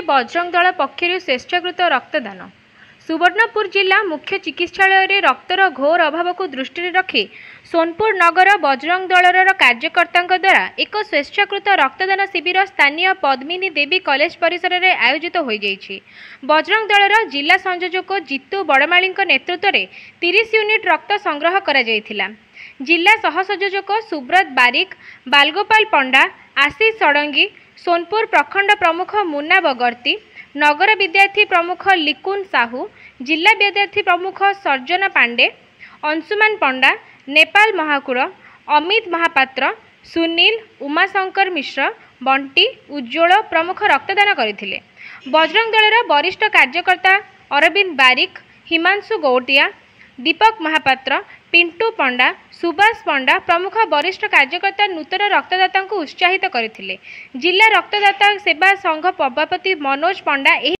बजरंग दल पक्षर स्वेच्छाकृत रक्तदान। सुवर्णपुर जिला मुख्य चिकित्सालय रक्तर घोर अभाव को दृष्टि रखी सोनपुर नगर बजरंग दलर कार्यकर्ता द्वारा एक स्वेच्छाकृत रक्तदान शिविर स्थानीय पद्मिनी देवी कॉलेज परिसर में आयोजित हो जाइछि। बजरंग दलर जिला संयोजक जितू बड़माली नेतृत्व में 30 यूनिट रक्त संग्रह करा जायथिला। जिला सहसंयोजक सुब्रत बारिक, बालगोपाल पंडा, आशीष षडंगी, सोनपुर प्रखंड प्रमुख मुन्ना बगर्ती, नगर विद्यार्थी प्रमुख लिकुन साहू, जिला विद्यार्थी प्रमुख सर्जना पांडे, अंशुमान पंडा, नेपाल महाकुर, अमित महापात्र, सुनील, उमाशंकर मिश्र, बंटी, उज्ज्वल प्रमुख रक्तदान करथिले। बजरंग दलर वरिष्ठ कार्यकर्ता अरविंद बारिक, हिमांशु गौटिया, दीपक महापात्र, पिंटू पंडा, सुभाष पंडा प्रमुख वरिष्ठ कार्यकर्ता नूतन रक्तदाता को उत्साहित करथिले। जिला रक्तदाता सेवा संघ सभापति मनोज पंडा